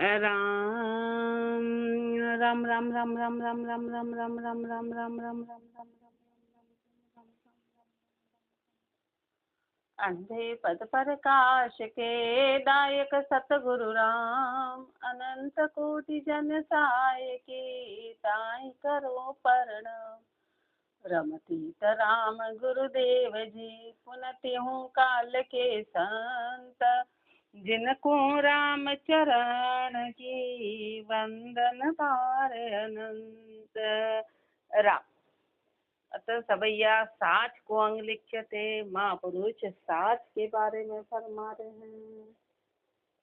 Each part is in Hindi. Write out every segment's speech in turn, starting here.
राम राम राम राम राम राम राम राम राम राम राम राम राम राम अंधे पद प्रकाश के दायक सतगुरु राम अनंत कोटि जन साय के ताई करो प्रणाम। रमतीत राम गुरुदेव जी पुनति हूँ काल के संत जिनको राम चरण की वंदन पार अनंत। राम अतः सवैया साच को अंग लिख्यते महापुरुष साच के बारे में फरमा रहे हैं।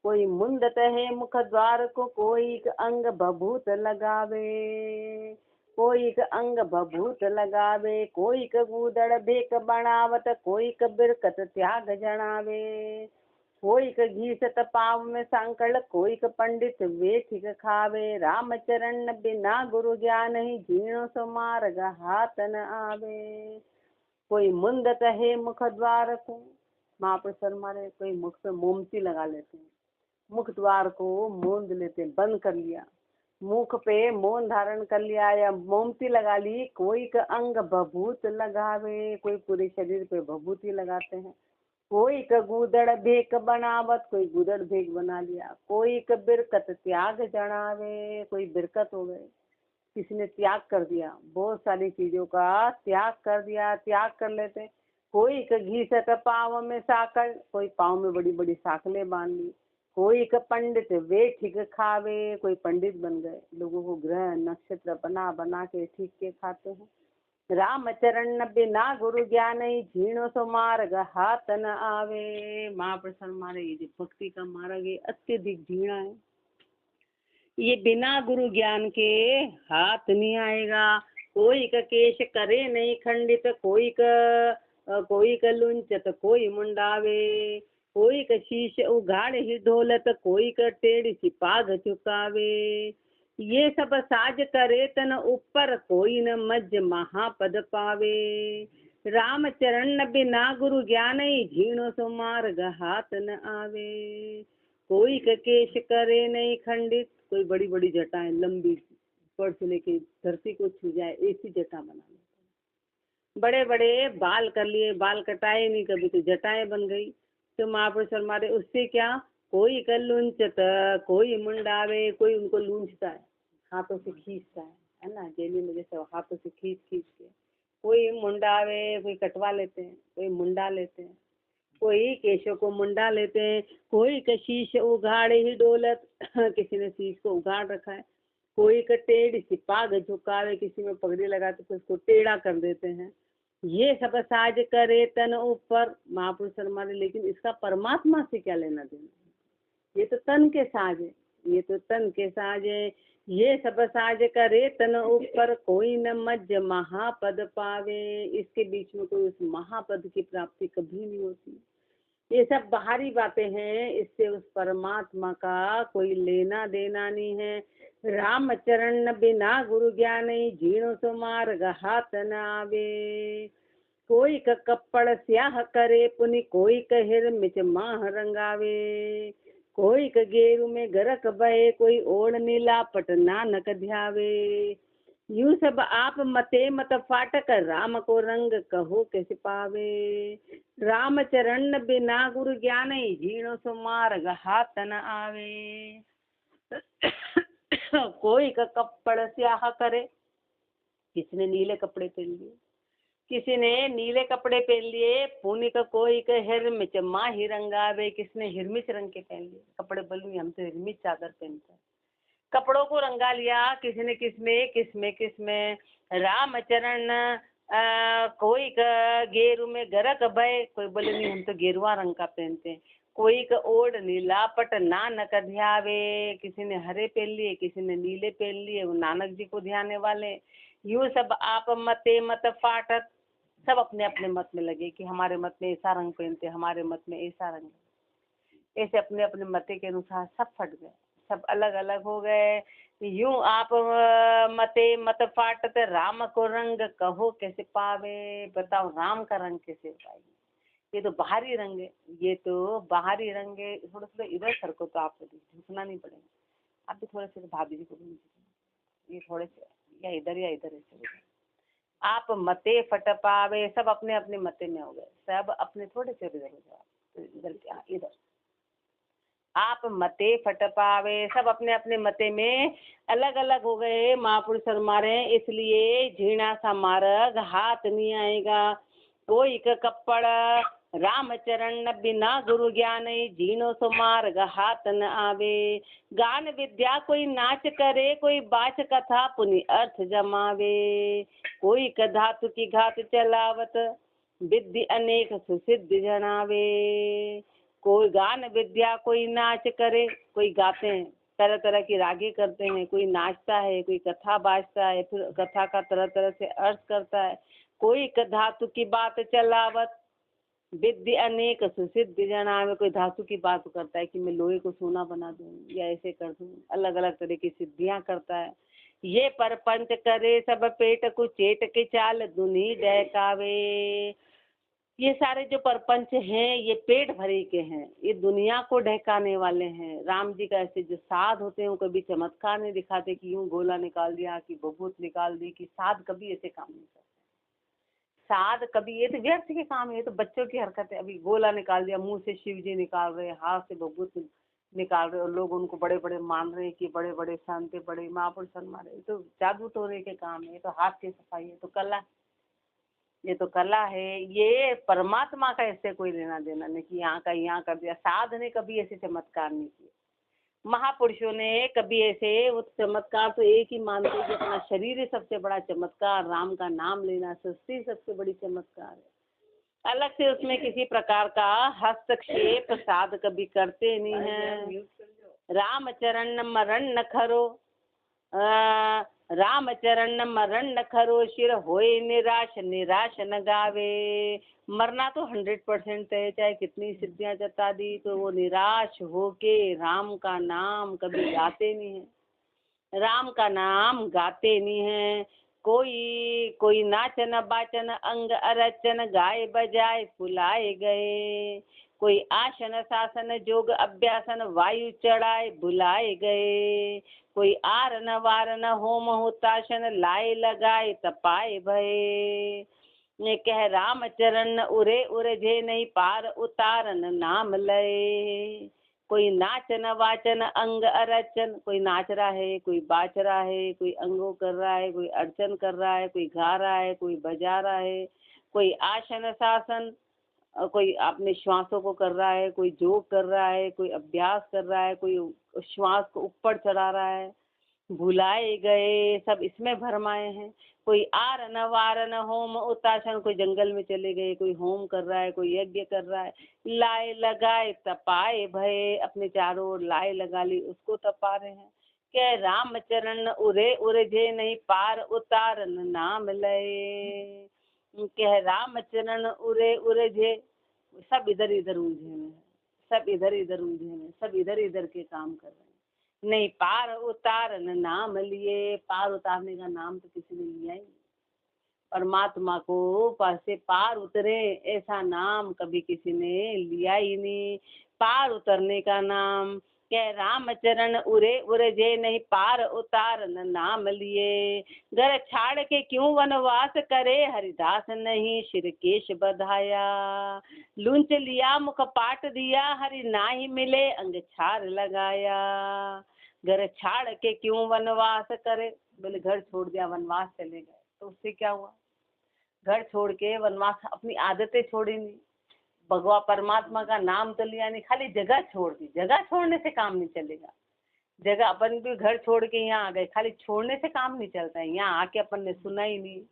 कोई मुंदत है मुख द्वार को कोई अंग बभूत लगावे, कोई अंग बभूत लगावे, कोई गूदड़ भेक बनावत, कोई बिरकत त्याग जनावे, कोई घीसत पाव में सांकल, कोई पंडित वेठिक खावे। राम चरण बिना गुरु ज्ञान ही जीणो सो मार्ग हाथ न आवे। कोई मुंदत है मुख द्वार को, महापुरुष मारे कोई मुख पे मोमती लगा लेते हैं, मुख द्वार को मूंद लेते, बंद कर लिया, मुख पे मौन धारण कर लिया या मोमती लगा ली। कोई का अंग बभूत लगावे, कोई पूरे शरीर पे भभूति लगाते हैं। कोई का गुदड़ भेक बनावत, कोई गुदड़ भेक बना लिया। कोई का बिरकत त्याग जनावे, कोई बिरकत हो गए, किसी ने त्याग कर दिया, बहुत सारी चीजों का त्याग कर दिया, त्याग कर लेते। कोई का घीसत पाँव में साकल, कोई पाँव में बड़ी बड़ी साकलें बांध ली। कोई का पंडित वे ठीक खावे, कोई पंडित बन गए, लोगों को ग्रह नक्षत्र बना बना के ठीक के खाते हैं। राम चरण बिना गुरु ज्ञान झीणो सो मार्ग हाथ न आवे। महाप्रसाद मारे ये भक्ति का मार्ग है अत्यधिक झीणा है, ये बिना गुरु ज्ञान के हाथ नहीं आएगा। कोई का केश करे नहीं खंडित, कोई का लुंचत कोई मुंडावे, कोई का शीश उघाड़ ही ढोलत, कोई का टेढ़ी सी पाग चुकावे। ये सब साज करे तन ऊपर, कोई न मज महापद पावे। राम चरण बिना गुरु ज्ञान झीणो सो मार्ग हाथ न आवे। कोई का केश करे नहीं खंडित, कोई बड़ी बड़ी जटाएं लंबी ऊपर से लेके धरती को छू जाए ऐसी जटा बना लेते। बड़े बड़े बाल कर लिए, बाल कटाए नहीं कभी तो जटाएं बन गई। तो महापुरुष हमारे उससे क्या, कोई का लूंचत कोई मुंडावे, कोई उनको लूंचता है, हाथों से खींचता है ना, जेली में जैसे हाथों से खींच खींच के। कोई मुंडावे, कोई कटवा लेते हैं, कोई मुंडा लेते हैं, कोई केशों को मुंडा लेते हैं। कोई का शीश उघाड़े ही डोलत, किसी ने शीश को उघाड़ रखा है। कोई का टेढ़ी सी पाग झुकावे, किसी में पगड़ी लगाते तो उसको टेढ़ा कर देते हैं। ये सब साज करे तन ऊपर, महापुरुष हमारे, लेकिन इसका परमात्मा से क्या लेना देना। ये तो तन के साज है, ये तो तन के साज है। ये सब साज करे तन ऊपर, कोई न मज महापद पावे। इसके बीच में कोई उस महापद की प्राप्ति कभी नहीं होती। ये सब बाहरी बातें हैं, इससे उस परमात्मा का कोई लेना देना नहीं है। राम चरण बिना गुरु ज्ञान झीणो सो मार्ग हाथ न आवे। कोई का कपड़ स्याह करे पुनि, कोई का हिर मिच माह रंगावे। कोई का गेरु में गरक बहे, कोई ओढ़ नीला पट नानक ध्यावे। यूं सब आप मते मत फाटक, राम को रंग कहो कैसे पावे। राम चरण बिना गुरु ज्ञान झीणो सो मार्ग हाथ न आवे। कोई का कपड़ स्याह करे, किसी ने नीले कपड़े पहन लिए, किसी ने नीले कपड़े पहन लिए। पुनि का कोई का हिरमिच माही रंगावे, किसने हिरमिच रंग के पहन लिए कपड़े, बोलूँ हम तो हिरमिच चादर पहनते हैं। कपड़ों को रंगा लिया किसी ने, किसमें राम चरण। कोई का गेरू में गरक भय, कोई बोले नहीं हम तो गेरुआ रंग का पहनते हैं। कोई का ओढ़ नीला पट नानक ध्यावे, किसी ने हरे पहन लिए, किसी ने नीले पहन लिए, वो नानक जी को ध्याने वाले। यूं सब आप मते मत फाटत, सब अपने अपने मत में लगे कि हमारे मत में ऐसा रंग पहनते, हमारे मत में ऐसा रंग। ऐसे अपने अपने मते के अनुसार सब फट गए, सब अलग अलग हो गए। यूं आप मते मत फाटत, राम को रंग कहो कैसे पावे। बताओ राम का रंग कैसे पाएंगे। ये तो बाहरी रंग है, ये तो बाहरी रंग है। थोड़ा थोड़ा इधर सरको तो आपको झुकना नहीं पड़ेगा। आप भी थोड़े से भाभी जी को भी ये थोड़े से या इधर ऐसे। आप मते फट पावे, सब अपने अपने मते में हो गए, सब अपने थोड़े से इधर हो जाओ, इधर क्या इधर। आप मते फट पावे, सब अपने अपने मते में अलग अलग हो गए महापुरुष हमारे, इसलिए झीणा सा मार्ग हाथ नहीं आएगा। कोई का कपड़ राम चरण बिना गुरु ज्ञान, झीणो सो मार्ग हाथ न आवे। गान विद्या कोई नाच करे, कोई बाच कथा पुनि अर्थ जमावे। कोई का धातु की घात चलावत, विधि अनेक सुसिद्धि जनावे। कोई गान विद्या कोई नाच करे, कोई गाते हैं तरह तरह की रागे करते हैं, कोई नाचता है, कोई कथा बाजता है, फिर कथा का तरह तरह से अर्थ करता है। कोई धातु की बात चलावत, विधि अनेक सुसिद्धि जनावे। कोई धातु की बात करता है कि मैं लोहे को सोना बना दूं या ऐसे कर दूं, अलग अलग तरह की सिद्धियां करता है। ये परपंच करे सब पेट को चेट के चाल दुनी डहकावे। ये सारे जो परपंच हैं ये पेट भरे के हैं, ये दुनिया को ढहकाने वाले हैं। राम जी का ऐसे जो साध होते हैं वो कभी चमत्कार नहीं दिखाते कि यूं गोला निकाल दिया कि बबूत निकाल दी, कि साध कभी ऐसे काम नहीं करते। साध कभी, ये तो व्यर्थ के काम है, ये तो बच्चों की हरकत है। अभी गोला निकाल दिया, मुंह से शिव जी निकाल रहे, हाथ से बबूत निकाल रहे, और लोग उनको बड़े बड़े मान रहे हैं कि बड़े बड़े संत, बड़े महापुरुष हमारे। तो जादू टोरे के काम है, ये तो हाथ की सफाई है, तो कला, ये तो कला है। ये परमात्मा का ऐसे कोई लेना देना नहीं कि यहाँ का यहाँ कर दिया। साध ने कभी ऐसे चमत्कार नहीं किए, महापुरुषों ने कभी ऐसे। वो चमत्कार तो एक ही मानते हैं कि अपना शरीर ही सबसे बड़ा चमत्कार, राम का नाम लेना सृष्टि सबसे बड़ी चमत्कार है। अलग से उसमें किसी प्रकार का हस्तक्षेप साध कभी करते नहीं है। राम चरण मरण न खरो, राम चरण मरण न खरो, शिर होए निराश निराश न गावे। मरना तो 100% है, चाहे कितनी सिद्धियां जता दी, तो वो निराश होके राम का नाम कभी गाते नहीं है, राम का नाम गाते नहीं है। कोई नाचन बाचन अंग अरचन, गाए बजाए फुलाए गए। कोई आसन शासन जोग अभ्यासन, वायु चढ़ाए बुलाए गए। कोई आरन वारन होम हुताशन, लाए लगाए तपाए भये। ने कह राम चरण उरे उरझे, नहीं पार उतारन नाम लय। कोई नाचन वाचन अंग अरचन, कोई नाच रहा है, कोई बाच रहा है, कोई अंगो कर रहा है, कोई अर्चन कर रहा है, कोई गा रहा है, कोई बजा रहा है। कोई आसन शासन, कोई अपने श्वासों को कर रहा है, कोई जोग कर रहा है, कोई अभ्यास कर रहा है, कोई श्वास को ऊपर चढ़ा रहा है। भुलाए गए सब इसमें भरमाए हैं। कोई आरन वारन होम उतासन, कोई जंगल में चले गए, कोई होम कर रहा है, कोई यज्ञ कर रहा है। लाए लगाए तपाए भये, अपने चारों ओर लाए लगा ली, उसको तपा रहे हैं। के राम चरण उरे उरझे, नहीं पार उतारन नाम लय। कह राम चरण उरे उरझे, सब इधर इधर उलझे हैं, सब इधर इधर उलझे हैं, सब इधर इधर के काम कर रहे हैं। नहीं पार उतारन नाम लिए, पार उतारने का नाम तो किसी ने लिया ही नहीं। परमात्मा को से पार उतरे ऐसा नाम कभी किसी ने लिया ही नहीं। पार उतरने का नाम कह राम चरण उरे उरझे, नहीं पार उतारन नाम लिए। घर छाड़ के क्यों वनवास करे, हरिदास नहीं श्रीकेश बधाया। लूंच लिया मुख पाट दिया, हरि नाही मिले अंग छार लगाया। घर छाड़ के क्यों वनवास करे, बोले घर छोड़ दिया वनवास चले गए, तो उससे क्या हुआ। घर छोड़ के वनवास, अपनी आदतें छोड़ी नहीं, भगवान परमात्मा का नाम तो लिया नहीं, खाली जगह छोड़ दी। जगह छोड़ने से काम नहीं चलेगा। जगह अपन भी घर छोड़ के यहाँ आ गए, खाली छोड़ने से काम नहीं चलता है। यहाँ आके अपन ने सुना ही नहीं,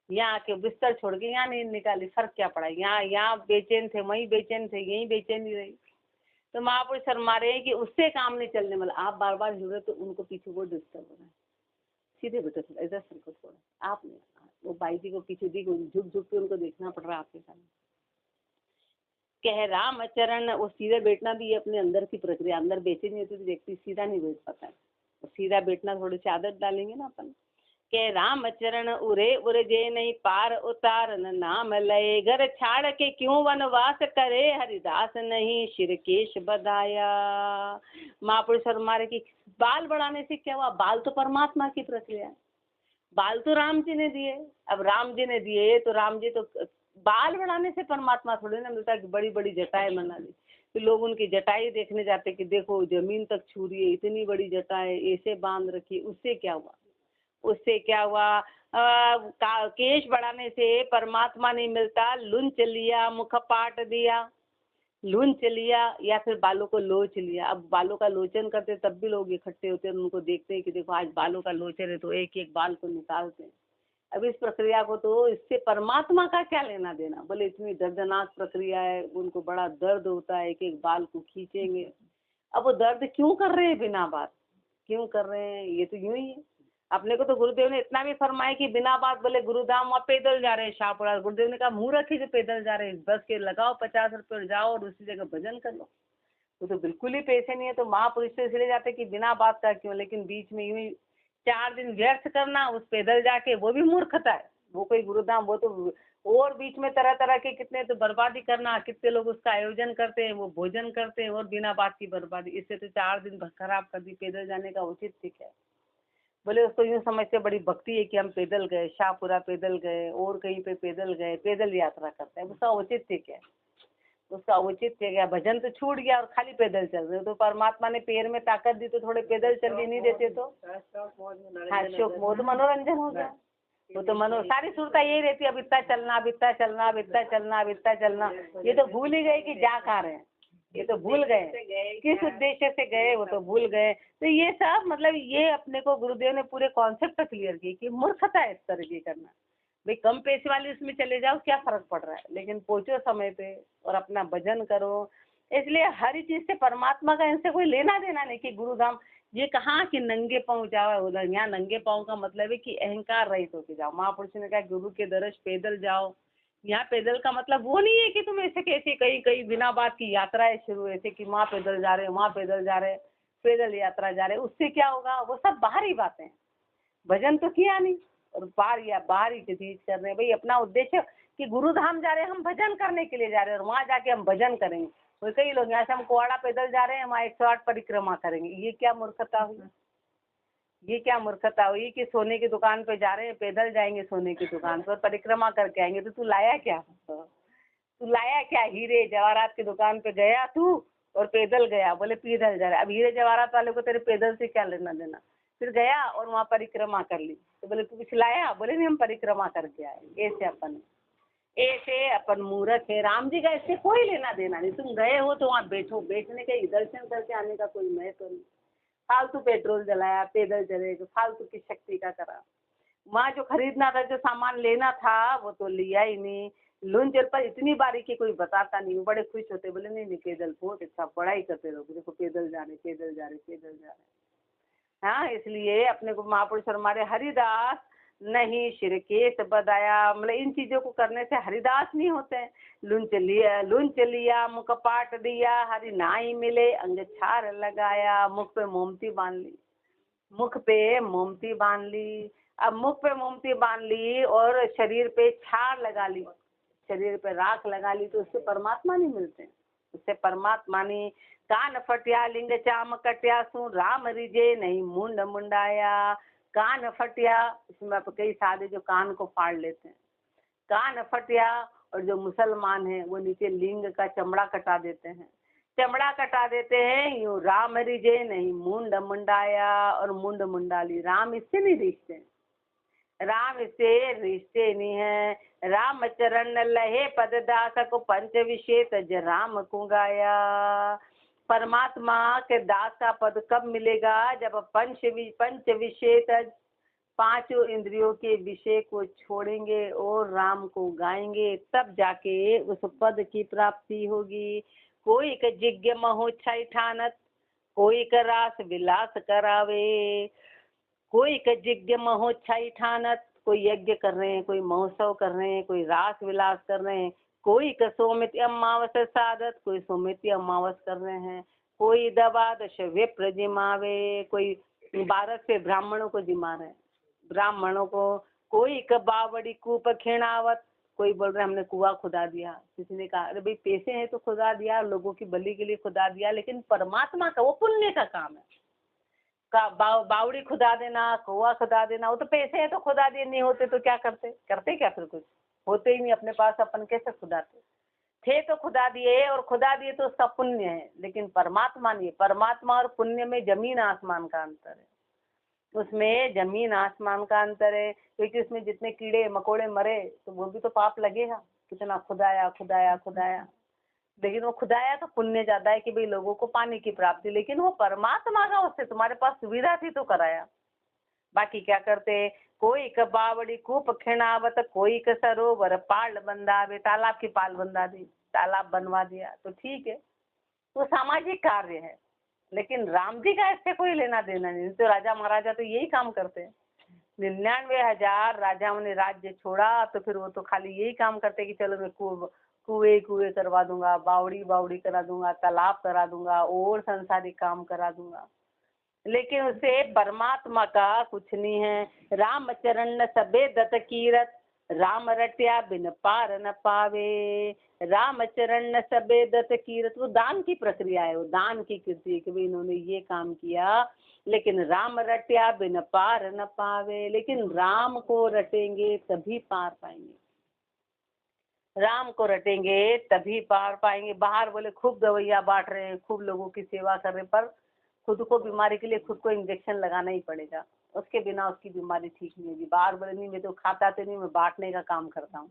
यहाँ आके बिस्तर छोड़ के यहाँ नहीं निकाली, फर्क क्या पड़ा। यहाँ बेचैन थे, वहीं बेचैन थे, यहीं बेचैनी रही। तो महापुरुष शर्मा रहे हैं कि उससे काम नहीं चलने वाला। आप बार बार हिल रहे तो उनको पीछे वो डिस्टर्ब हो रहा है। सीधे बेटे थोड़ा इधर सर को छोड़ा, आप नहीं, वो बाई जी को पीछे दी, झुक झुक के उनको देखना पड़ रहा है आपके सामने। कह राम चरण, वो सीधे बैठना भी अपने अंदर की प्रक्रिया, अंदर बेचैनी होती तो व्यक्ति सीधा नहीं बैठ पाता है। सीधा बैठना थोड़ी सी आदत डालेंगे ना अपन, के राम चरण उरे उरजे नहीं पार उतारन नाम लय घर छाड़ के क्यों वनवास करे हरिदास नहीं शिरकेश बदाया। महापुरुष फरमा की बाल बढ़ाने से क्या हुआ? बाल तो परमात्मा की प्रक्रिया है, बाल तो राम जी ने दिए। अब राम जी ने दिए तो राम जी तो बाल बढ़ाने से परमात्मा थोड़ी ना मिलता कि बड़ी बड़ी जटाएं बना ली। तो लोग उनकी जटाएं देखने जाते कि देखो जमीन तक छू रही है, इतनी बड़ी जटाएं ऐसे बांध रखी। उससे क्या हुआ? उससे क्या हुआ? केश बढ़ाने से परमात्मा नहीं मिलता। लुंच लिया, मुख पाट दिया, लूंच लिया या फिर बालों को लोच लिया। अब बालों का लोचन करते तब भी लोग इकट्ठे होते हैं, उनको देखते हैं कि देखो आज बालों का लोचन है, तो एक एक बाल को निकालते हैं। अब इस प्रक्रिया को तो इससे परमात्मा का क्या लेना देना? बोले इतनी दर्दनाक प्रक्रिया है, उनको बड़ा दर्द होता है, एक एक बाल को खींचेंगे। अब वो दर्द क्यों कर रहे हैं? बिना बात क्यों कर रहे हैं? ये तो यूं ही है। अपने को तो गुरुदेव ने इतना भी फरमाया कि बिना बात बोले गुरुधाम वहाँ पैदल जा रहे हैं शाहपुरा। गुरुदेव ने कहा मुंह रखी जो पैदल जा रहे हैं, बस के लगाओ 50 रुपये और जाओ और उसी जगह भजन कर लो। वो तो बिल्कुल ही पैसे नहीं है। तो महापुरुष से इसलिए जाते कि बिना बात का क्यों, लेकिन बीच में यूं ही 4 दिन व्यर्थ करना उस पैदल जाके, वो भी मूर्खता है। वो कोई गुरुधाम, वो तो और बीच में तरह तरह के कितने तो बर्बादी करना। कितने लोग उसका आयोजन करते हैं, वो भोजन करते हैं और बिना बात की बर्बादी। इससे तो 4 दिन खराब कर दी। पैदल जाने का उचित ठीक है? बोले उसको यूं समझते बड़ी भक्ति है कि हम पैदल गए, शाहपुरा पैदल गए और कहीं पे पैदल गए, पैदल यात्रा करते हैं। उसका औचित्य क्या? उसका औचित्य क्या? भजन तो छूट गया और खाली पैदल चल रहे हो। तो परमात्मा ने पैर में ताकत दी तो थोड़े पैदल चलने नहीं देते तो हाँ शोक मोह तो मनोरंजन हो गया। वो तो सारी सुरता यही रहती है, अब इतना चलना, अब इतना चलना, अब इतना चलना, अब इतना चलना। ये तो भूल ही गए कि जा कहाँ रहे हैं, ये तो भूल गए किस उद्देश्य से गए, वो तो भूल गए। तो ये सब मतलब ये अपने को गुरुदेव ने पूरे कॉन्सेप्ट क्लियर किए कि मूर्खता है इस तरह की करना। भाई कम पैसे वाले इसमें चले जाओ, क्या फर्क पड़ रहा है, लेकिन पहुंचो समय पे और अपना भजन करो। इसलिए हर चीज से परमात्मा का इनसे कोई लेना देना नहीं कि गुरुधाम ये कहा कि नंगे पाँव जाओ उधर। यहाँ नंगे पाँव का मतलब है कि अहंकार रहित होके जाओ। महापुरुष ने कहा गुरु के दरस पैदल जाओ। यहाँ पैदल का मतलब वो नहीं है कि तुम ऐसे कैसे कहीं कहीं बिना बात की यात्राएं शुरू ऐसे कि वहाँ पैदल जा रहे हैं, वहाँ पैदल जा रहे हैं, पैदल यात्रा जा रहे हैं। उससे क्या होगा? वो सब बाहरी बातें, भजन तो किया नहीं और बाहरी की चीज कर रहे हैं। भाई अपना उद्देश्य कि गुरुधाम जा रहे हैं हम भजन करने के लिए जा रहे हैं और वहाँ जाके हम भजन करेंगे। तो कई लोग यहाँ से हम कुआड़ा पैदल जा रहे हैं, वहाँ 108 परिक्रमा करेंगे। ये क्या मूर्खता हुई? ये क्या मूर्खता हुई कि सोने की दुकान पे जा रहे हैं, पैदल जाएंगे सोने की दुकान पर, परिक्रमा करके आएंगे। तो तू लाया क्या? तू लाया क्या? हीरे जवाहरात की दुकान पे गया तू और पैदल गया, बोले पैदल जा रहा है। अब हीरे जवाहरात वाले को तेरे पैदल से क्या लेना देना? फिर गया और वहाँ परिक्रमा कर ली, तो बोले तू कुछ लाया? बोले नहीं हम परिक्रमा करके आए। ऐसे अपन मूर्ख है। राम जी का इससे कोई लेना देना नहीं। तुम गए हो तो वहाँ बैठो, बैठने के दर्शन करके आने का कोई महत्व नहीं। फालतू पेट्रोल जलाया, पैदल चले, तो फालतू की शक्ति का करा। वहाँ जो खरीदना था, जो सामान लेना था, वो तो लिया ही नहीं। लोन चल पर इतनी बारीकी कोई बताता नहीं। वो बड़े खुश होते, बोले नहीं नहीं पैदल बहुत अच्छा, पढ़ाई करते रहो, देखो पैदल जा रहे, पैदल जा रहे, पैदल जा रहे। हाँ इसलिए अपने को महापुरुष हमारे हरिदास नहीं शिरकेश बदाया। मतलब इन चीजों को करने से हरिदास नहीं होते हैं। लुंच लिया, मुख पाट दिया, हरि नाई मिले, अंग छार लगाया, मुख पे मोमती बांध ली, मुख पे मोमती बांध ली। अब मुख पे मोमती बांध ली और शरीर पे छार लगा ली, शरीर पे राख लगा ली, तो उससे परमात्मा नहीं मिलते, उससे परमात्मा नहीं। कान फटिया लिंग चाम कटिया सु राम रिजे नहीं मुंड मुंडाया। कान फटिया, इसमें आप कई साधे जो कान को फाड़ लेते हैं, कान फटिया। और जो मुसलमान हैं वो नीचे लिंग का चमड़ा कटा देते हैं, चमड़ा कटा देते हैं। यूँ राम रिजे नहीं मुंड मुंडाया, और मुंड मुंडाली। राम इससे नहीं रिश्ते, राम इससे रिश्ते नहीं है। राम चरण लहे पद दास को पंच विषेत ज राम को गाया। परमात्मा के दास का पद कब मिलेगा? जब पंच विषेत 5 इंद्रियों के विषय को छोड़ेंगे और राम को गाएंगे, तब जाके उस पद की प्राप्ति होगी। कोई का जिज्ञ महोच्छाई ठानत, कोई का रास विलास करावे। कोई का यज्ञ महोच्छाई ठानत, कोई यज्ञ कर रहे हैं, कोई महोत्सव कर रहे हैं, कोई रास विलास कर रहे हैं। कोई का सौमित्य अमावस साधत, कोई सौमित्य अमावस कर रहे हैं। कोई दबादश विप्र जिमावे, कोई 12 से ब्राह्मणों को जिमा रहे हैं। ब्राह्मणों को कोई बावड़ी कूप खिणावत, कोई बोल रहे हमने कुआं खुदा दिया, किसी ने कहा अरे भाई पैसे हैं तो खुदा दिया, लोगों की बलि के लिए खुदा दिया, लेकिन परमात्मा का वो पुण्य का काम है। बावड़ी खुदा देना, कुआं खुदा देना, वो तो पैसे है तो खुदा दिए, नहीं होते तो क्या करते, करते क्या, फिर कुछ होते ही नहीं अपने पास, अपन कैसे खुदाते, थे तो खुदा दिए, और खुदा दिए तो उसका पुण्य है, लेकिन परमात्मा नहीं। परमात्मा और पुण्य में जमीन आसमान का अंतर है, उसमें जमीन आसमान का अंतर है, क्योंकि उसमें जितने कीड़े मकोड़े मरे तो वो भी तो पाप लगेगा, कितना खुदाया खुदाया खुदाया, लेकिन वो खुदाया तो पुण्य ज्यादा है कि भाई लोगों को पानी की प्राप्ति, लेकिन वो परमात्मा का, उससे तुम्हारे पास सुविधा थी तो कराया। बाकी क्या करते, कोई क बावड़ी कूप खिणावत, कोई क सरोवर पाल बंधावे, तालाब की पाल बंधा दी, तालाब बनवा दिया, तो ठीक है, तो सामाजिक कार्य है, लेकिन राम जी का इससे कोई लेना देना नहीं। तो राजा महाराजा तो यही काम करते हैं, 99,000 राजाओं ने राज्य छोड़ा, तो फिर वो तो खाली यही काम करते कि चलो मैं कुएं कुएं करवा दूंगा, बावड़ी बावड़ी करा दूंगा, तालाब करा दूंगा, और संसारिक काम करा दूंगा, लेकिन उसे परमात्मा का कुछ नहीं है। राम चरण न सबे दत कीरत, राम रट्या बिन पार न पावे, राम चरण न सबे दत कीरत, वो दान की प्रक्रिया है, वो दान की कृति है कि भाई इन्होंने ये काम किया, लेकिन राम रट्या बिन पार न पावे, लेकिन राम को रटेंगे तभी पार पाएंगे, राम को रटेंगे तभी पार पाएंगे। बाहर बोले खूब दवाइयाँ बांट रहे हैं, खूब लोगों की सेवा कर रहे हैं, पर खुद को बीमारी के लिए खुद को इंजेक्शन लगाना ही पड़ेगा, उसके बिना उसकी बीमारी ठीक नहीं होगी। बाहर बोले नहीं मैं तो खाता तो नहीं, मैं बांटने का काम करता हूँ,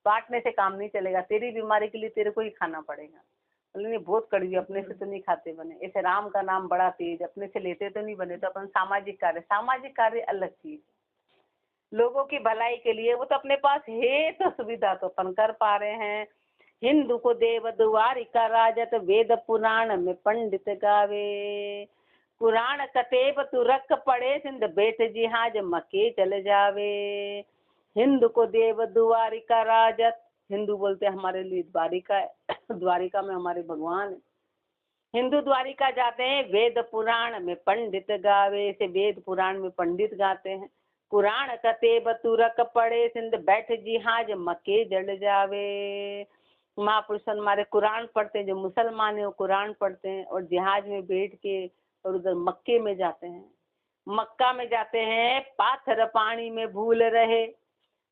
बांटने से काम नहीं चलेगा, तेरी बीमारी के लिए तेरे को ही खाना पड़ेगा। बोले नहीं बहुत कड़वी, अपने से तो नहीं खाते बने, ऐसे राम का नाम बड़ा तेज, अपने से लेते तो नहीं बने, तो अपन सामाजिक कार्य अलग चीज, लोगों की भलाई के लिए, वो तो अपने पास है तो सुविधा तो अपन कर पा रहे हैं। हिंदू को देव द्वारिका राजत, वेद पुराण में पंडित गावे, पुराण कतेब तुरक पड़े, सिंध बैठ जिहाज मके चल जावे। हिंदू को देव द्वारिका राजत, हिंदू बोलते हमारे लिए द्वारिका है, द्वारिका में हमारे भगवान है, हिंदू द्वारिका जाते हैं, वेद पुराण में पंडित गावे, से वेद पुराण में पंडित गाते हैं, पुराण कतेब तुरक पड़े, सिंध बैठ जिहाज मके जल जावे। महापुरुष हमारे कुरान पढ़ते हैं, जो मुसलमान है वो कुरान पढ़ते हैं, और जहाज में बैठ के और उधर मक्के में जाते हैं, मक्का में जाते हैं, पाथर पानी में भूल रहे,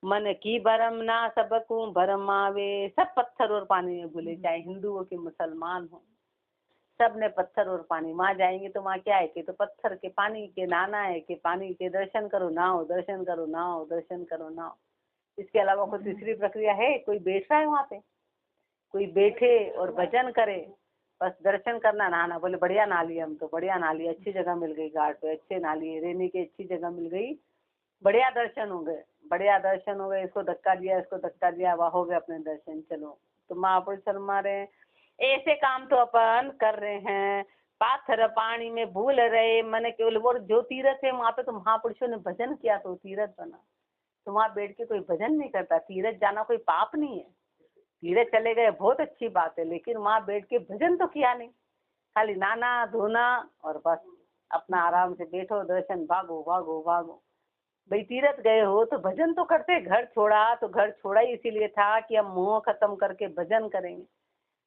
मन की भरम ना सबको भरम आवे, सब पत्थर और पानी में भूले, चाहे हिंदू हो कि मुसलमान हो, सब ने पत्थर और पानी। वहाँ जाएंगे तो वहाँ क्या है कि तो पत्थर के पानी के नहाना है, कि पानी के दर्शन करो नहाओ, दर्शन करो नहाओ, दर्शन करो नहाओ, इसके अलावा कोई तीसरी प्रक्रिया है? कोई बैठ रहा है वहाँ पे, कोई बैठे और भजन करे, बस दर्शन करना नहाना। बोले बढ़िया नहा लिया, हम तो बढ़िया नहा लिया, अच्छी जगह मिल गई, घाट पे अच्छे नहा लिए, रहने की अच्छी जगह मिल गई, बढ़िया दर्शन हो गए, बढ़िया दर्शन हो गए, इसको धक्का दिया, इसको धक्का दिया, वाह हो गए अपने दर्शन। चलो तो महापुरुष शर्मा रहे, ऐसे काम तो अपन कर रहे हैं। पाथर पानी में भूल रहे, मन केवल वो जो तीर्थ है वहाँ पे तो महापुरुषों ने भजन किया तो तीर्थ बना, तो वहाँ बैठ के कोई भजन नहीं करता। तीर्थ जाना कोई पाप नहीं है, तीर्थ चले गए बहुत अच्छी बात है, लेकिन वहाँ बैठ के भजन तो किया नहीं, खाली नहाना धोना और बस अपना आराम से बैठो, दर्शन, भागो भागो भागो। भाई तीर्थ गए हो तो भजन तो करते, घर छोड़ा तो घर छोड़ा ही इसीलिए था कि हम मोह खत्म करके भजन करेंगे।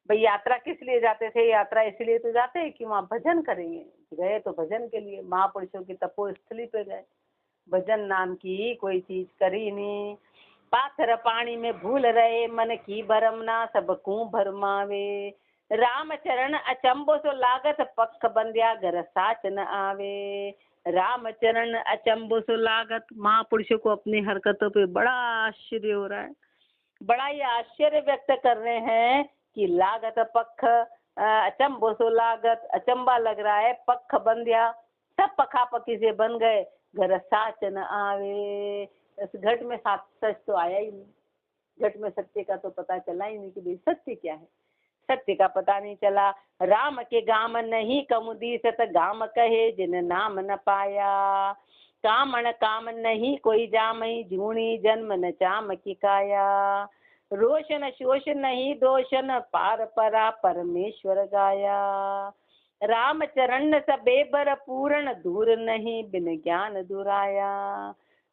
भाई यात्रा किस लिए जाते थे? यात्रा इसलिए तो जाते हैं कि वहाँ भजन करेंगे, गए तो भजन के लिए, महापुरुषों की तपोस्थली पे गए, भजन नाम की कोई चीज करी नहीं। पाथर पानी में भूल रहे, मन की भरम ना सबको भरमावे, राम चरण अचंबो सो लागत, पख बंध्या घर साच न आवे। राम चरण अचंबो सो लागत, महापुरुषों को अपनी हरकतों पे बड़ा आश्चर्य हो रहा है, बड़ा ही आश्चर्य व्यक्त कर रहे हैं कि लागत पख, अचंबो सो लागत, अचंबा लग रहा है, पख बंध्या, सब पखापकी से बन गए, घर साच न आवे, इस घट में सच तो आया ही नहीं, घट में सत्य का तो पता चला ही नहीं कि भाई सत्य क्या है, सत्य का पता नहीं चला। राम के गाम नहीं कमुदी सत, गाम कहे जिन नाम न पाया, कामण काम नहीं कोई जामई, जूणी जन्म न चाम की काया, रोशन शोषण नहीं दोषन, पार परा परमेश्वर गाया। राम चरण सबे बर पूर्ण, दूर नहीं बिन ज्ञान दुराया।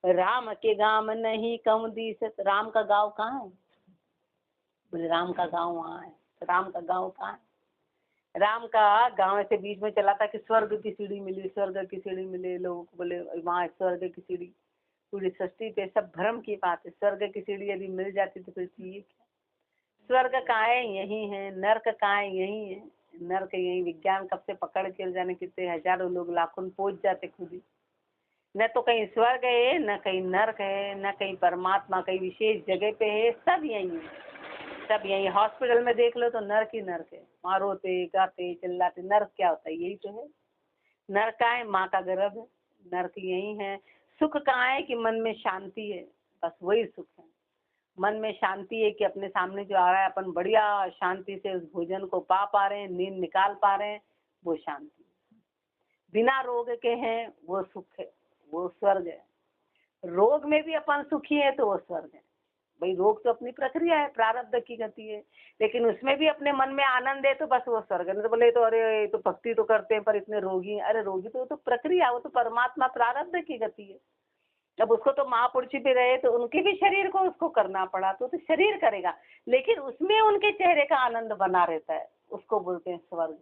राम के गाम नहीं कहूँ दिसत, राम का गाँव कहाँ है? बोले राम का गाँव वहाँ है। तो राम का गाँव कहाँ है? राम का गाँव ऐसे बीच में चला था कि स्वर्ग की सीढ़ी मिली, स्वर्ग की सीढ़ी मिले। लोग बोले वहाँ स्वर्ग की सीढ़ी, पूरी सृष्टि पे सब भ्रम की बात है। स्वर्ग की सीढ़ी यदि मिल जाती तो फिर चाहिए क्या? स्वर्ग कहाँ है? यही है। नर्क कहाँ है? यही है। नर्क यही, विज्ञान कब से पकड़ के जाने कितने हजारों लोग लाखों पहुंच जाते खुद ही। न तो कहीं स्वर्ग है, न कहीं नर्क है, न कहीं परमात्मा कहीं विशेष जगह पे है। सब यही है, सब यही। हॉस्पिटल में देख लो तो नर्क ही नर्क है, वहाँ रोते गाते चिल्लाते। नर्क क्या होता है? यही तो है। नर्क कहाँ है? माँ का गर्भ है। नर्क यही है। सुख कहाँ है? कि मन में शांति है, बस वही सुख है। मन में शांति है कि अपने सामने जो आ रहा है अपन बढ़िया शांति से उस भोजन को पा रहे हैं, नींद निकाल पा रहे हैं, वो शांति। बिना रोग के हैं वो सुख है, वो स्वर्ग है। रोग में भी अपन सुखी है तो वो स्वर्ग है। भाई रोग तो अपनी प्रक्रिया है, प्रारब्ध की गति है, लेकिन उसमें भी अपने मन में आनंद है तो बस वो स्वर्ग है। नहीं तो बोले तो अरे तो भक्ति तो करते हैं पर इतने रोगी हैं। अरे रोगी तो प्रक्रिया, वो तो परमात्मा प्रारब्ध की गति है। अब उसको तो महापुरुष भी रहे तो उनके भी शरीर को उसको करना पड़ा, तो शरीर करेगा, लेकिन उसमें उनके चेहरे का आनंद बना रहता है। उसको बोलते हैं स्वर्ग,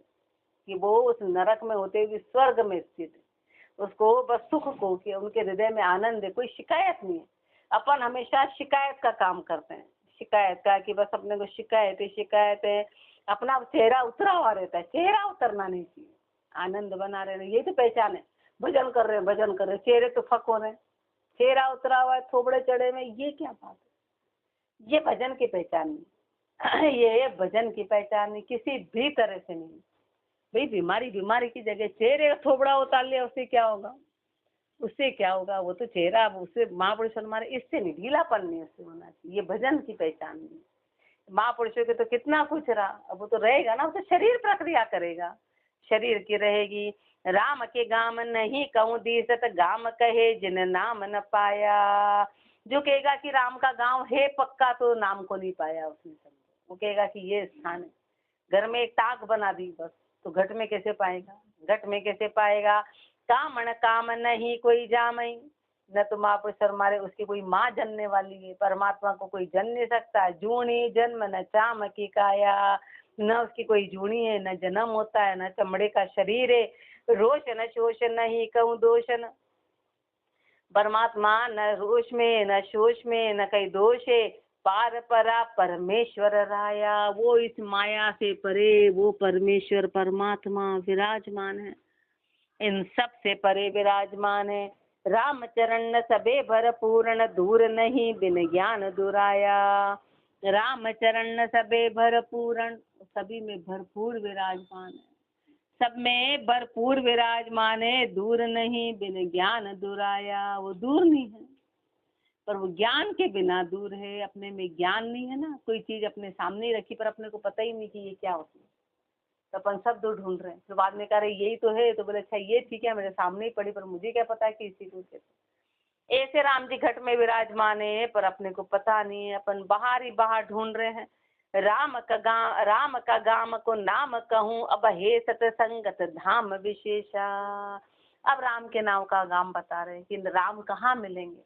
कि वो उस नरक में होते हुए स्वर्ग में स्थित है। उसको बस सुख को, कि उनके हृदय में आनंद है, कोई शिकायत नहीं है। अपन हमेशा शिकायत का काम करते हैं, शिकायत का, कि बस अपने को शिकायत है। अपना चेहरा उतरा हुआ रहता है, चेहरा उतरना नहीं चाहिए, आनंद बना रहना, यही तो पहचान है। भजन कर रहे हैं, भजन कर रहे हैं, चेहरे तो फक हो रहे हैं, चेहरा उतरा हुआ है थोबड़े चढ़े में, ये क्या बात है? ये भजन की पहचान नहीं। ये भजन की पहचान नहीं, किसी भी तरह से नहीं। भाई बीमारी की जगह चेहरे का थोबड़ा उतार लिया, उससे क्या होगा? उससे क्या होगा? वो तो चेहरा, उससे महापुरुष हमारे, इससे नहीं, ढीलापन नहीं उससे होना चाहिए। ये भजन की पहचान नहीं। महापुरुषों के तो कितना कुछ रहा, अब वो तो रहेगा ना, वो तो शरीर प्रक्रिया करेगा, शरीर की रहेगी। राम के गाम नहीं कहूँ दीसत, गाम कहे जिन नाम न पाया। जो कहेगा कि राम का गांव है पक्का, तो नाम को नहीं पाया उसने। समझो, वो कहेगा कि ये स्थान है। घर में एक ताक बना दी बस, तो घट में कैसे पाएगा? घट में कैसे पाएगा? कामन काम नहीं कोई जामई, न तो महापुरुष हमारे उसकी कोई माँ जनने वाली है, परमात्मा को कोई जन नहीं सकता। जूनी जन्म न चाम की काया, न उसकी कोई जूनी है, न जन्म होता है, न चमड़े का शरीर है। रोष न शोष नहीं कहूँ दोषन, परमात्मा न रोष में न शोष में न कहीं दोष है। पार परा परमेश्वर राया, वो इस माया से परे, वो परमेश्वर परमात्मा विराजमान है, इन सब से परे विराजमान है। राम चरण सबे भर पूर्ण, दूर नहीं बिन ज्ञान दुराया। राम चरण सबे भर पूर्ण, सभी में भरपूर विराजमान है, सब में भरपूर विराजमान है। दूर नहीं बिन ज्ञान दुराया, वो दूर नहीं है पर वो ज्ञान के बिना दूर है। अपने में ज्ञान नहीं है ना, कोई चीज अपने सामने ही रखी पर अपने को पता ही नहीं कि ये क्या होती है, तो अपन सब दूर ढूंढ रहे हैं। तो बाद में कह रहे यही तो है, तो बोले अच्छा ये ठीक है, मेरे सामने ही पड़ी, पर मुझे क्या पता है कि इसी को कैसे। ऐसे राम जी घट में विराजमान है पर अपने को पता नहीं है, अपन बाहर ही बाहर ढूंढ रहे हैं। राम का गाम को नाम कहूँ, अब हे सतसंगत धाम विशेषा। अब राम के नाम का गांव बता रहे हैं कि राम कहाँ मिलेंगे।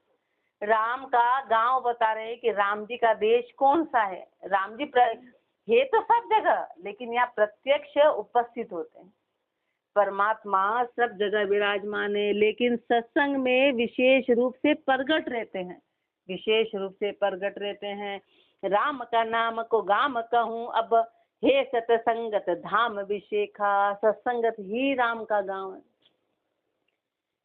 राम का गांव बता रहे हैं कि राम जी का देश कौन सा है। राम जी ये तो सब जगह, लेकिन यहाँ प्रत्यक्ष उपस्थित होते हैं। परमात्मा सब जगह विराजमान है, लेकिन सत्संग में विशेष रूप से प्रगट रहते हैं, विशेष रूप से प्रगट रहते हैं। राम का नाम को गाम कहूँ, अब हे सतसंगत धाम विशेखा। सत्संगत ही राम का गांव है,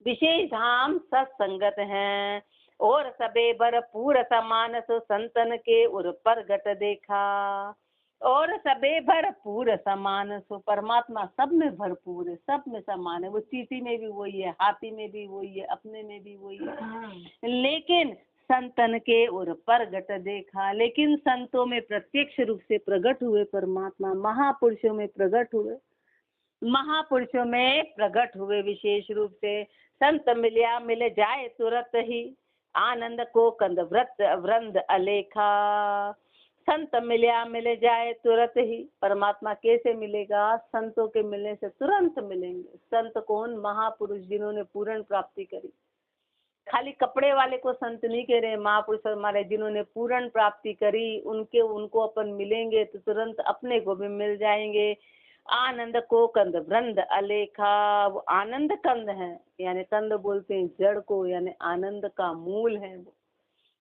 विशेष धाम सत्संगत है। और सबे भरपूर समान, सो संतन के उर प्रगट देखा। और सबे भरपूर समान, सो परमात्मा सब में भरपूर है, सब में समान है। वो चींटी में भी वही है, हाथी में भी वही है, अपने में भी वही है। लेकिन संतन के और प्रगट देखा, लेकिन संतों में प्रत्यक्ष रूप से प्रकट हुए परमात्मा, महापुरुषों में प्रकट हुए, महापुरुषों में प्रकट हुए विशेष रूप से। संत मिलिया मिल जाए तुरंत ही, आनंद को कंद व्रत वृंद अलेखा। संत मिलया मिल जाए तुरंत ही। परमात्मा कैसे मिलेगा? संतों के मिलने से तुरंत मिलेंगे। संत कौन? महापुरुष जिन्होंने पूर्ण प्राप्ति करी। खाली कपड़े वाले को संत नहीं कह रहे, महापुरुष हमारे जिन्होंने पूर्ण प्राप्ति करी उनको अपन मिलेंगे तो तुरंत अपने को भी मिल जाएंगे। आनंद को कंद वृंद अलेखा, वो आनंद कंद है, यानी कंद बोलते हैं जड़ को, यानी आनंद का मूल है वो।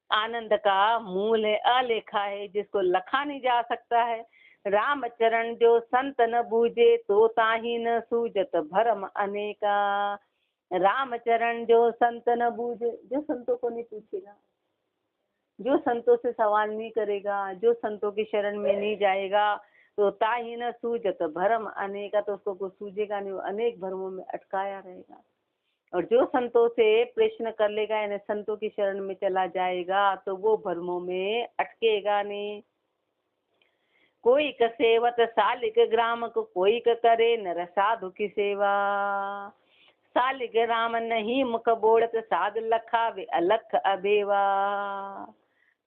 आनंद का मूल है, अलेखा है, जिसको लखा नहीं जा सकता है। राम चरण जो संत न बूझे तो ताही न सूझत भरम अनेका। राम चरण जो संत न बूझे, जो संतों को नहीं पूछेगा, जो संतों से सवाल नहीं करेगा, जो संतों की शरण में नहीं जाएगा, तो ताही न सूझत भरम अनेका, तो उसको कुछ सूझेगा नहीं, वो अनेक भरमों में अटकाया रहेगा। और जो संतों से प्रश्न कर लेगा, यानी संतों की शरण में चला जाएगा, तो वो भरमों में अटकेगा नहीं। कोई क सेवत सालिक ग्राम को, कोई क करे नर साधु की सेवा। सालिक राम नहीं मुख बोलत, साध लखा वे अलख अबेवा।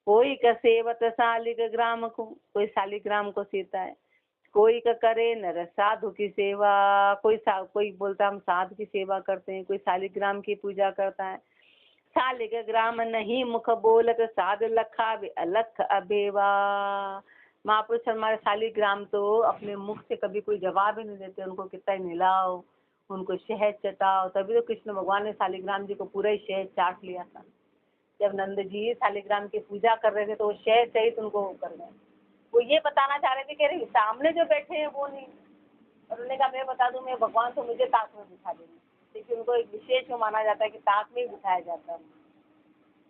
कोई का सेवत सालिक ग्राम को, कोई सालिग्राम को सीता है। कोई का करे नर साधु की सेवा, कोई बोलता हम साधु की सेवा करते हैं, कोई सालिग्राम की पूजा करता है। सालिक ग्राम नहीं मुख बोलत, साध लखा वे अलख अबेवा। महापुरुष हमारे सालिग्राम तो अपने मुख से कभी कोई जवाब ही नहीं देते, उनको कितना ही मिलाओ, उनको शहद चटाओ। तभी तो कृष्ण भगवान ने सालिग्राम जी को पूरा ही शहद चाट लिया था। जब नंद जी सालिग्राम की पूजा कर रहे थे तो वो शहद सहित उनको कर गए। वो ये बताना चाह रहे थे, कह रहे सामने जो बैठे हैं वो नहीं। और उन्होंने कहा मैं बता दूं, मैं भगवान तो मुझे ताक में बिठा देंगे, क्योंकि उनको एक विशेष में माना जाता है कि ताक में ही बिठाया जाता है।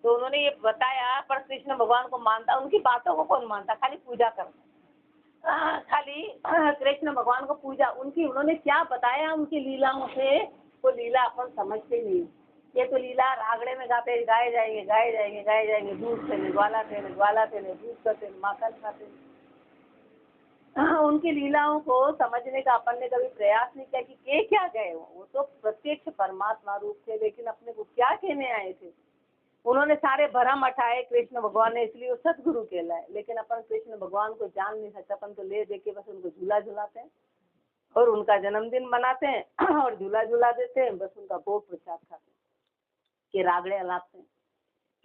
तो उन्होंने ये बताया, पर कृष्ण भगवान को मानता, उनकी बातों को कौन मानता, खाली पूजा करता, खाली कृष्ण भगवान को पूजा। उनकी उन्होंने क्या बताया उनकी लीलाओं से, वो लीला अपन समझते नहीं। ये तो लीला रागड़े में गाते गाए जाएंगे गाए जाएंगे गाए जाएंगे, दूध से ग्वाला थे दूध करते माखन खाते। उनकी लीलाओं को समझने का अपन ने कभी प्रयास नहीं किया कि क्या गए वो तो प्रत्यक्ष परमात्मा रूप थे, लेकिन अपने को क्या कहने आए थे। उन्होंने सारे भरम हटाए कृष्ण भगवान ने, इसलिए वो सतगुरु कहलाए। लेकिन अपन कृष्ण भगवान को जान नहीं सकते, अपन तो ले दे के बस उनको झूला झुलाते हैं और उनका जन्मदिन मनाते हैं और झूला झुला देते हैं, बस उनका भोग प्रसाद खाते हैं, के रागड़े अलापते हैं,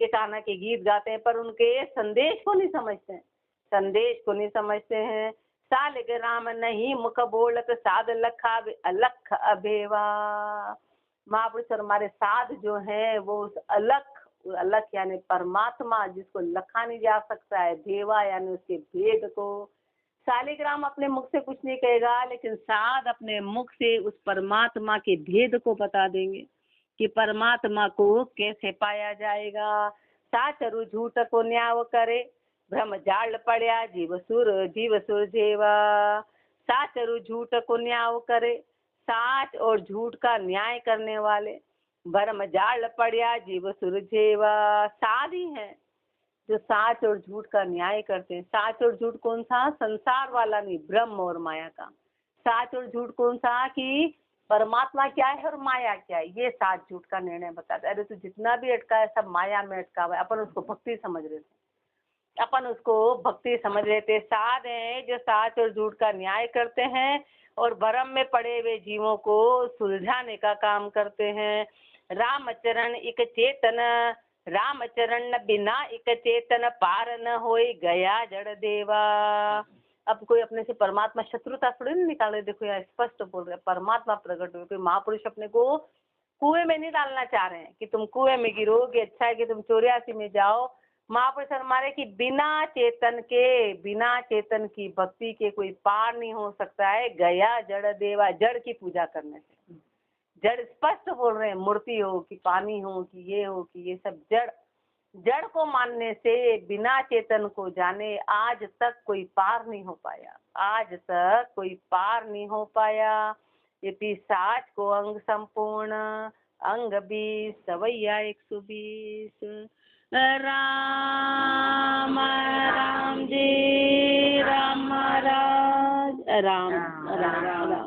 के कान्हा के गीत गाते हैं, पर उनके संदेश को नहीं समझते हैं, संदेश को नहीं समझते हैं। सालिग राम नहीं मुख बोलत, साध लखा अलख अभेवा। महापुरुष और हमारे साध जो है वो उस अलख यानी परमात्मा, जिसको लखा नहीं जा सकता है, भेवा यानी उसके भेद को। सालिग्राम अपने मुख से कुछ नहीं कहेगा, लेकिन साध अपने मुख से उस परमात्मा के भेद को बता देंगे कि परमात्मा को कैसे पाया जाएगा। साचरु झूठ को न्याव करे, भ्रम जाल पड़या जीव सुर जेवा। साचरु झूठ को न्याव करे, साच और झूठ का न्याय करने वाले, भ्रम जाल पड़या जीव सुर जेवा। साध ही है जो साच और झूठ का न्याय करते हैं। साच और झूठ कौन सा? संसार वाला नहीं, ब्रह्म और माया का। साच और झूठ कौन सा? कि परमात्मा क्या है और माया क्या है, ये साच झूठ का निर्णय बताता है। अरे तो जितना भी अटका है सब माया में अटका हुआ है, अपन उसको भक्ति समझ रहे थे, अपन उसको भक्ति समझ रहे थे। साध है जो साच और झूठ का न्याय करते हैं और भरम में पड़े हुए जीवों को सुलझाने का काम करते हैं। रामचरण इक चेतन, रामचरण बिना इक चेतन, पार न होई गया जड़ देवा। अब कोई अपने से परमात्मा शत्रुता थोड़ी नहीं निकाल रहे, देखो यार स्पष्ट बोल रहे, परमात्मा प्रकट हुए। कोई महापुरुष अपने को कुएं में नहीं डालना चाह रहे हैं कि तुम कुएं में गिरोगे, अच्छा है कि तुम 84 में जाओ। महापुरुष हमारे की बिना चेतन की भक्ति के कोई पार नहीं हो सकता है गया जड़ देवा। जड़ की पूजा करने से, जड़ स्पष्ट बोल रहे हैं, मूर्ति हो कि पानी हो कि ये हो कि ये सब जड़, जड़ को मानने से बिना चेतन को जाने आज तक कोई पार नहीं हो पाया, आज तक कोई पार नहीं हो पाया। ये पिशाच को अंग संपूर्ण, अंग 20 सवैया 120। राम राम जी राम राज राम राम राम।